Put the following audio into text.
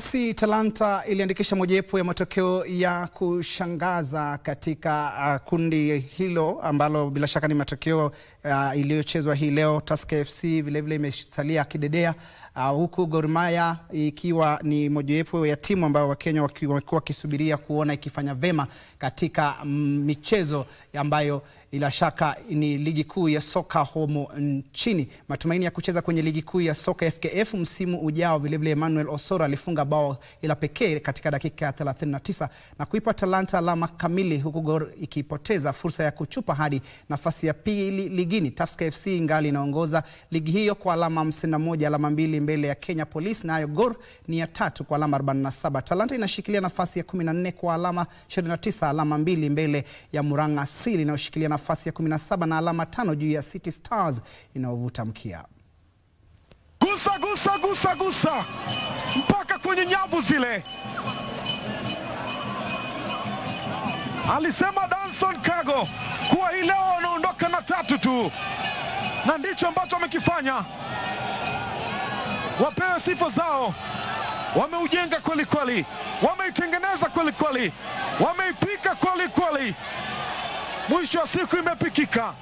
FC Talanta iliandikisha mojawapo ya matokeo ya kushangaza katika kundi hilo ambalo bila shaka ni matokeo iliyochezwa hii leo. Tusker FC vilevile imesalia kidedea, huku Gor Mahia ikiwa ni mojawapo ya timu ambayo Wakenya wamekuwa wakisubiria kuona ikifanya vema katika michezo ambayo ila shaka ni ligi kuu ya soka humu nchini. Matumaini ya kucheza kwenye ligi kuu ya soka FKF msimu ujao. Vilevile Emmanuel Osoro alifunga bao ila pekee katika dakika 39 na kuipa Talanta alama kamili, huku Gor ikipoteza fursa ya kuchupa hadi nafasi ya pili ligini. Tusker FC ingali inaongoza ligi hiyo kwa alama 51, alama 2 mbele ya Kenya Police, nayo Gor ni ya 3 kwa alama 47. Talanta inashikilia nafasi ya 14 kwa alama 29, alama 2 mbele ya Murang'a Seal inayoshikilia nafasi ya 17 na alama 5 juu ya City Stars inayovuta mkia. Gusa mpaka kwenye nyavu zile. Alisema Danson Kago kuwa hii leo wanaondoka na 3 tu, na ndicho ambacho wamekifanya. Wapewe sifa zao. Wameujenga kweli kweli, wameitengeneza kweli kweli, wameipika kweli kweli. Mwisho wa siku imepikika.